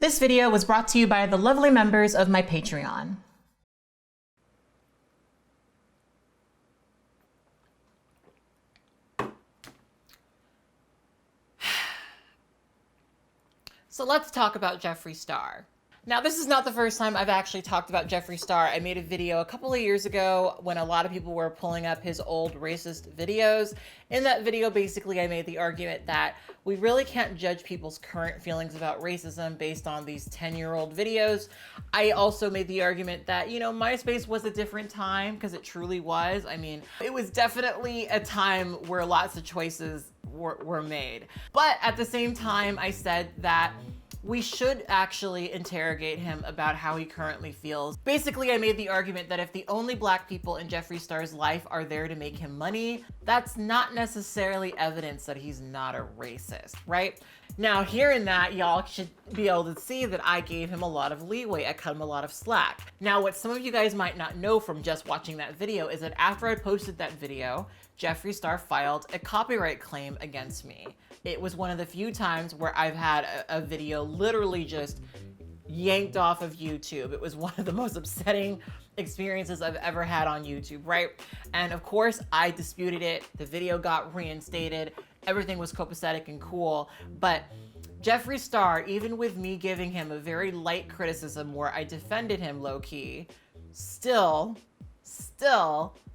This video was brought to you by the lovely members of my Patreon. So let's talk about Jeffree Star. Now, this is not the first time I've actually talked about Jeffree Star. I made a video a couple of years ago when a lot of people were pulling up his old racist videos. In that video, basically, I made the argument that we really can't judge people's current feelings about racism based on these 10-year-old videos. I also made the argument that, you know, MySpace was a different time, because it truly was. I mean, it was definitely a time where lots of choices were made. But at the same time, I said that we should actually interrogate him about how he currently feels. Basically, I made the argument that if the only black people in Jeffree Star's life are there to make him money, that's not necessarily evidence that he's not a racist, right? Now, hearing that, y'all should be able to see that I gave him a lot of leeway. I cut him a lot of slack. Now, what some of you guys might not know from just watching that video is that after I posted that video, Jeffree Star filed a copyright claim against me. It was one of the few times where I've had a video literally just yanked off of YouTube. It was one of the most upsetting experiences I've ever had on YouTube, right? And of course, I disputed it. The video got reinstated. Everything was copacetic and cool. But Jeffree Star, even with me giving him a very light criticism where I defended him low-key, still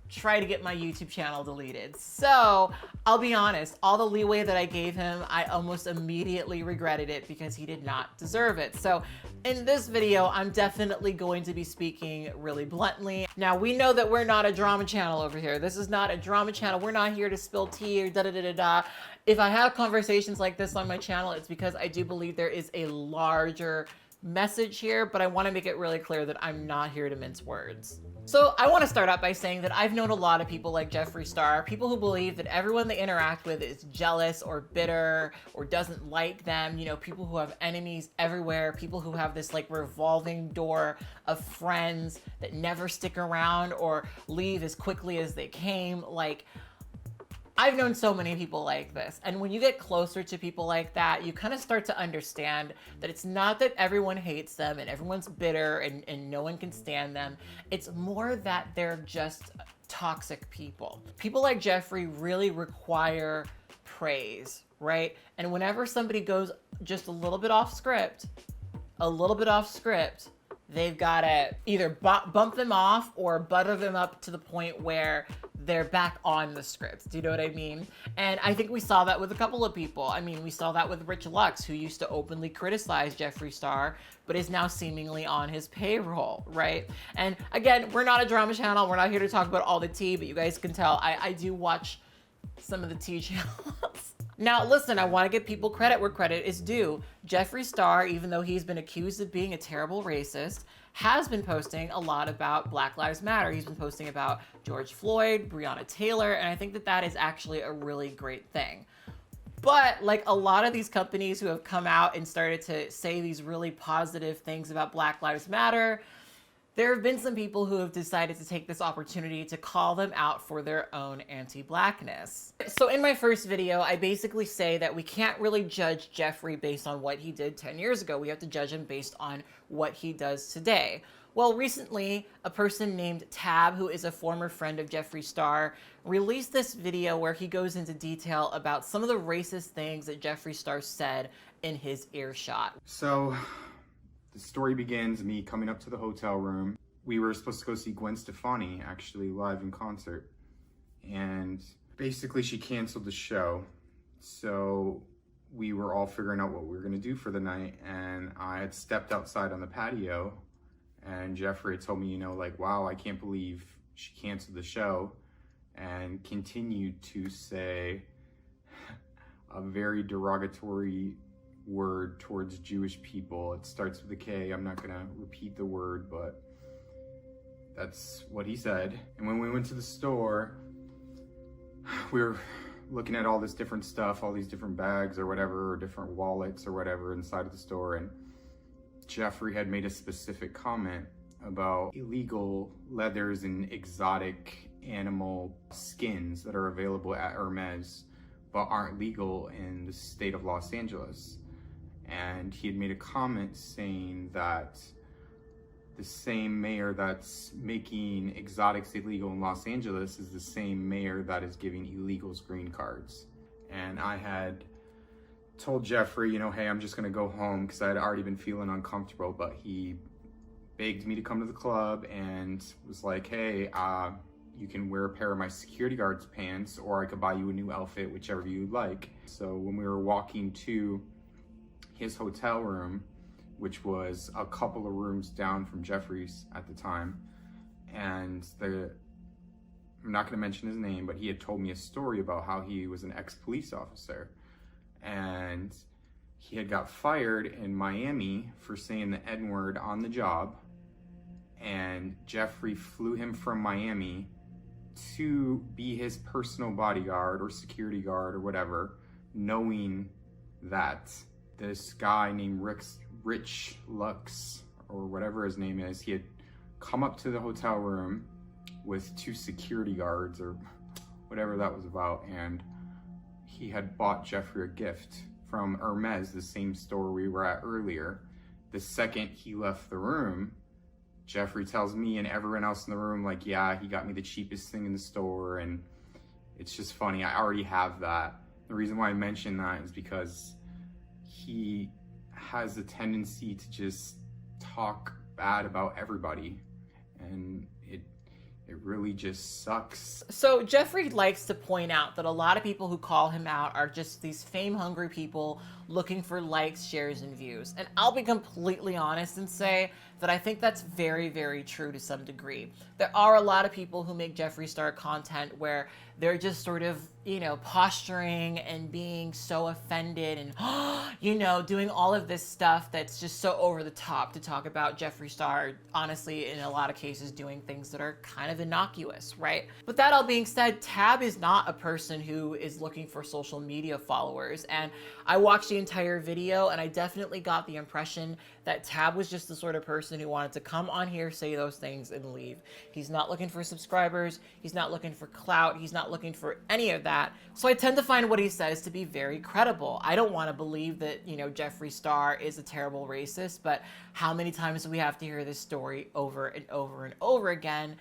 try to get my YouTube channel deleted. So I'll be honest, all the leeway that I gave him, I almost immediately regretted it because he did not deserve it. So in this video, I'm definitely going to be speaking really bluntly. Now, we know that we're not a drama channel over here. This is not a drama channel. We're not here to spill tea or da-da-da-da-da. If I have conversations like this on my channel, it's because I do believe there is a larger message here, but I want to make it really clear that I'm not here to mince words. So I want to start out by saying that I've known a lot of people like Jeffree Star, people who believe that everyone they interact with is jealous or bitter or doesn't like them, you know, people who have enemies everywhere, people who have this like revolving door of friends that never stick around or leave as quickly as they came. Like, I've known so many people like this. And when you get closer to people like that, you kind of start to understand that it's not that everyone hates them and everyone's bitter and no one can stand them. It's more that they're just toxic people. People like Jeffree really require praise, right? And whenever somebody goes just a little bit off script, they've got to either bump them off or butter them up to the point where they're back on the script. Do you know what I mean? And I think we saw that with a couple of people. I mean, we saw that with Rich Lux, who used to openly criticize Jeffree Star, but is now seemingly on his payroll, right? And again, we're not a drama channel. We're not here to talk about all the tea, but you guys can tell I do watch some of the tea channels. Now, listen, I want to give people credit where credit is due. Jeffree Star, even though he's been accused of being a terrible racist, has been posting a lot about Black Lives Matter. He's been posting about George Floyd, Breonna Taylor, and I think that that is actually a really great thing. But like a lot of these companies who have come out and started to say these really positive things about Black Lives Matter, there have been some people who have decided to take this opportunity to call them out for their own anti-blackness. So in my first video, I basically say that we can't really judge Jeffree based on what he did 10 years ago. We have to judge him based on what he does today. Well, recently, a person named Tab, who is a former friend of Jeffree Star, released this video where he goes into detail about some of the racist things that Jeffree Star said in his earshot. So, the story begins me coming up to the hotel room. We were supposed to go see Gwen Stefani, actually, live in concert. And basically she canceled the show. So we were all figuring out what we were gonna do for the night. And I had stepped outside on the patio and Jeffree had told me, you know, like, wow, I can't believe she canceled the show, and continued to say a very derogatory word towards Jewish people. It starts with a K. I'm not gonna repeat the word, but that's what he said. And when we went to the store, we were looking at all this different stuff, all these different bags or whatever, or different wallets or whatever inside of the store, and Jeffree had made a specific comment about illegal leathers and exotic animal skins that are available at Hermes but aren't legal in the state of Los Angeles. and he had made a comment saying that the same mayor that's making exotics illegal in Los Angeles is the same mayor that is giving illegals green cards. And I had told Jeffree, you know, hey, I'm just gonna go home because I had already been feeling uncomfortable, but he begged me to come to the club and was like, hey, you can wear a pair of my security guard's pants, or I could buy you a new outfit, whichever you'd like. So when we were walking to his hotel room, which was a couple of rooms down from Jeffree's at the time, and I'm not gonna mention his name, but he had told me a story about how he was an ex-police officer, and he had got fired in Miami for saying the N-word on the job, and Jeffree flew him from Miami to be his personal bodyguard or security guard or whatever, knowing that this guy named Rich Lux, or whatever his name is, he had come up to the hotel room with 2 security guards or whatever that was about, and he had bought Jeffree a gift from Hermes, the same store we were at earlier. The second he left the room, Jeffree tells me and everyone else in the room, like, yeah, he got me the cheapest thing in the store, and it's just funny. I already have that. The reason why I mention that is because he has a tendency to just talk bad about everybody, and it really just sucks. So Jeffree likes to point out that a lot of people who call him out are just these fame-hungry people looking for likes, shares, and views. And I'll be completely honest and say that I think that's very, very true to some degree. There are a lot of people who make Jeffree Star content where they're just sort of, you know, posturing and being so offended and, you know, doing all of this stuff that's just so over the top to talk about Jeffree Star, honestly, in a lot of cases, doing things that are kind of innocuous, right? But that all being said, Tab is not a person who is looking for social media followers. And I watched the entire video and I definitely got the impression that Tab was just the sort of person who wanted to come on here, say those things, and leave. He's not looking for subscribers. He's not looking for clout. He's not looking for any of that. So I tend to find what he says to be very credible. I don't want to believe that, you know, Jeffree Star is a terrible racist, but how many times do we have to hear this story over and over and over again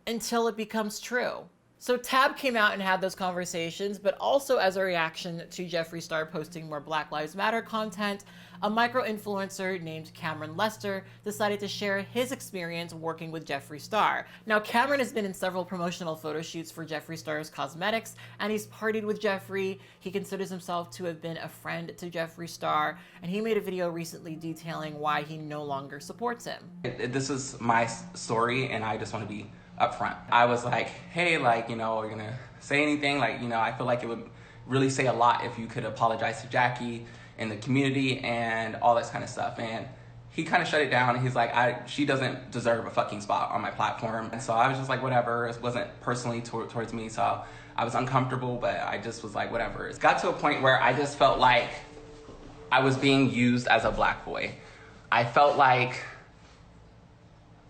until it becomes true? So Tab came out and had those conversations, but also as a reaction to Jeffree Star posting more Black Lives Matter content, a micro-influencer named Cameron Lester decided to share his experience working with Jeffree Star. Now, Cameron has been in several promotional photo shoots for Jeffree Star's cosmetics, and he's partied with Jeffree. He considers himself to have been a friend to Jeffree Star, and he made a video recently detailing why he no longer supports him. This is my story, and I just want to be upfront. I was like, hey, like, you know, are you gonna say anything? Like, you know, I feel like it would really say a lot if you could apologize to Jackie and the community and all this kind of stuff. And he kind of shut it down. And he's like, she doesn't deserve a fucking spot on my platform. And so I was just like, whatever. It wasn't personally towards me. So I was uncomfortable, but I just was like, whatever. It got to a point where I just felt like I was being used as a black boy. I felt like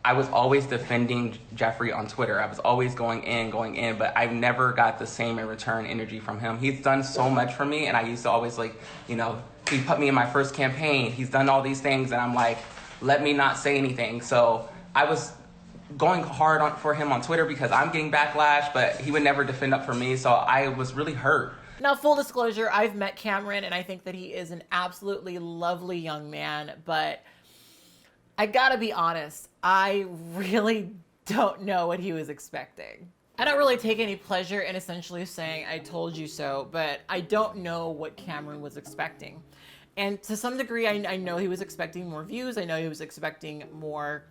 I was always defending Jeffree on Twitter. I was always going in, but I've never got the same in return energy from him. He's done so much for me, and I used to always, like, you know, he put me in my first campaign. He's done all these things, and I'm like, let me not say anything. So I was going hard for him on Twitter because I'm getting backlash, but he would never defend up for me, so I was really hurt. Now, full disclosure, I've met Cameron, and I think that he is an absolutely lovely young man, but I gotta be honest, I really don't know what he was expecting. I don't really take any pleasure in essentially saying I told you so, but I don't know what Cameron was expecting. And to some degree, I know he was expecting more views. I know he was expecting more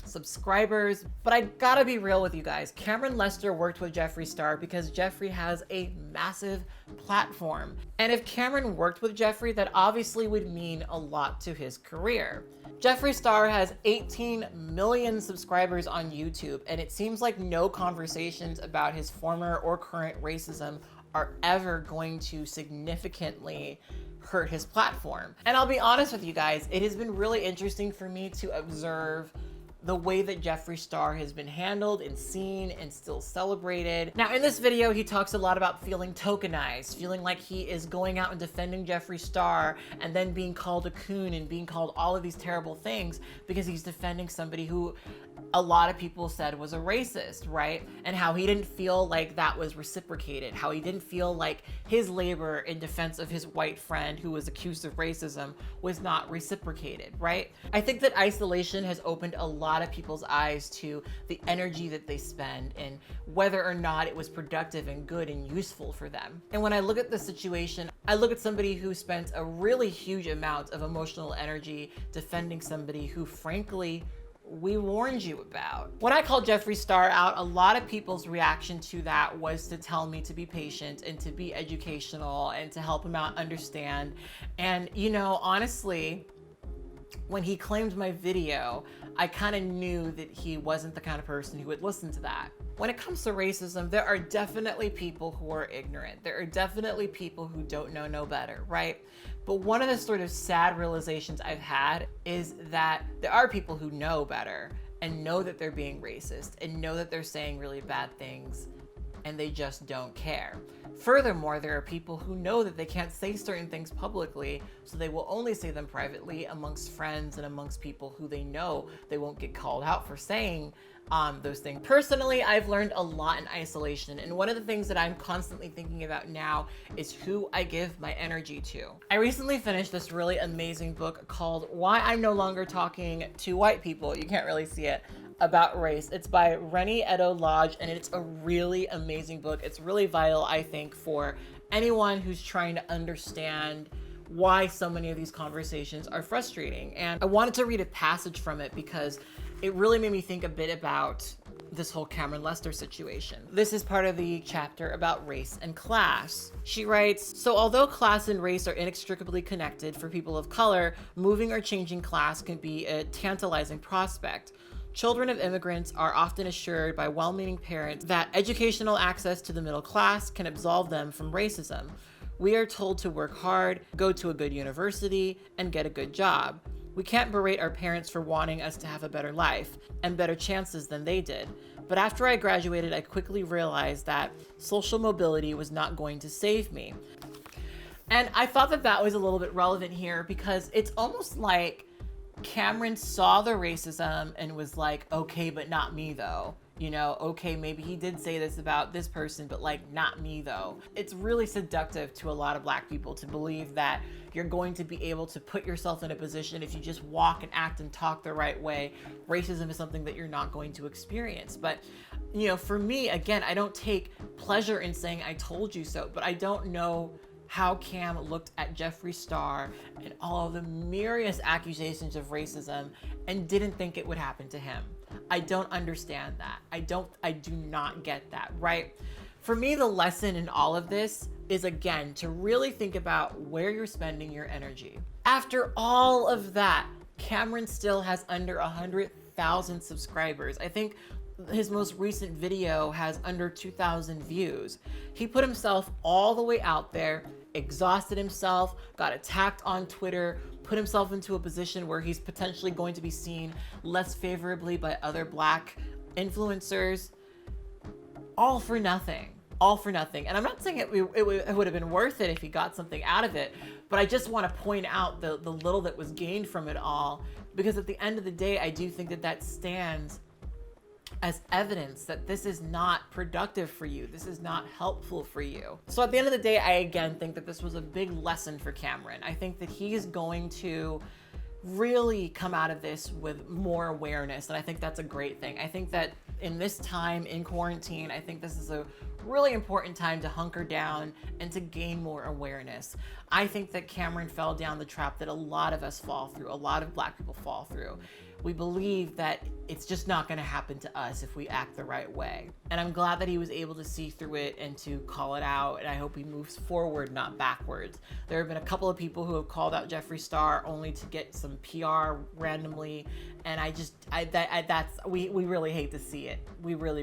subscribers, but I gotta be real with you guys. Cameron Lester worked with Jeffree Star because Jeffree has a massive platform. And if Cameron worked with Jeffree, that obviously would mean a lot to his career. Jeffree Star has 18 million subscribers on YouTube, and it seems like no conversations about his former or current racism are ever going to significantly hurt his platform. And I'll be honest with you guys, it has been really interesting for me to observe the way that Jeffree Star has been handled and seen and still celebrated. Now, in this video, he talks a lot about feeling tokenized, feeling like he is going out and defending Jeffree Star and then being called a coon and being called all of these terrible things because he's defending somebody who a lot of people said was a racist, right? And how he didn't feel like that was reciprocated, how he didn't feel like his labor in defense of his white friend who was accused of racism was not reciprocated, right? I think that isolation has opened a lot of people's eyes to the energy that they spend and whether or not it was productive and good and useful for them. And when I look at the situation, I look at somebody who spent a really huge amount of emotional energy defending somebody who, frankly, we warned you about. When I called Jeffree Star out, a lot of people's reaction to that was to tell me to be patient and to be educational and to help him out understand. And, you know, honestly, when he claimed my video, I kind of knew that he wasn't the kind of person who would listen to that. When it comes to racism, there are definitely people who are ignorant. There are definitely people who don't know no better, right? But one of the sort of sad realizations I've had is that there are people who know better and know that they're being racist and know that they're saying really bad things and they just don't care. Furthermore, there are people who know that they can't say certain things publicly, so they will only say them privately amongst friends and amongst people who they know they won't get called out for saying those things. Personally, I've learned a lot in isolation, and one of the things that I'm constantly thinking about now is who I give my energy to. I recently finished this really amazing book called Why I'm No Longer Talking to White People. You can't really see it. About race. It's by Rennie Edo Lodge, and it's a really amazing book. It's really vital, I think, for anyone who's trying to understand why so many of these conversations are frustrating. And I wanted to read a passage from it because it really made me think a bit about this whole Cameron Lester situation. This is part of the chapter about race and class. She writes, so although class and race are inextricably connected for people of color, moving or changing class can be a tantalizing prospect. Children of immigrants are often assured by well-meaning parents that educational access to the middle class can absolve them from racism. We are told to work hard, go to a good university, and get a good job. We can't berate our parents for wanting us to have a better life and better chances than they did. But after I graduated, I quickly realized that social mobility was not going to save me. And I thought that that was a little bit relevant here because it's almost like Cameron saw the racism and was like, okay, but not me though. You know, okay, maybe he did say this about this person, but like not me though. It's really seductive to a lot of Black people to believe that you're going to be able to put yourself in a position if you just walk and act and talk the right way. Racism is something that you're not going to experience. But, you know, for me, again, I don't take pleasure in saying I told you so, but I don't know how Cam looked at Jeffree Star and all of the myriad accusations of racism and didn't think it would happen to him. I don't understand that. I do not get that, right? For me, the lesson in all of this is, again, to really think about where you're spending your energy. After all of that, Cameron still has under 100,000 subscribers. I think his most recent video has under 2,000 views. He put himself all the way out there, exhausted himself, got attacked on Twitter, put himself into a position where he's potentially going to be seen less favorably by other Black influencers. All for nothing. All for nothing. And I'm not saying it would have been worth it if he got something out of it, but I just want to point out the little that was gained from it all, because at the end of the day, I do think that that stands as evidence that this is not productive for you. This is not helpful for you. So at the end of the day, I again think that this was a big lesson for Cameron. I think that he is going to really come out of this with more awareness, and I think that's a great thing. I think that in this time in quarantine, I think this is a really important time to hunker down and to gain more awareness. I think that Cameron fell down the trap that a lot of us fall through, a lot of Black people fall through. We believe that it's just not going to happen to us if we act the right way. And I'm glad that he was able to see through it and to call it out, and I hope he moves forward, not backwards. There have been a couple of people who have called out Jeffree Star only to get some PR randomly, and we really hate to see it. We really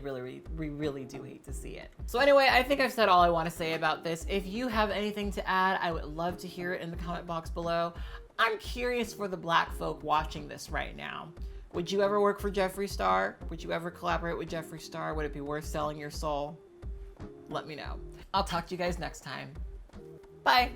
do hate to see it. So anyway, I think I've said all I want to say about this. If you have anything to add, I would love to hear it in the comment box below. I'm curious for the Black folk watching this right now. Would you ever work for Jeffree Star? Would you ever collaborate with Jeffree Star? Would it be worth selling your soul? Let me know. I'll talk to you guys next time. Bye.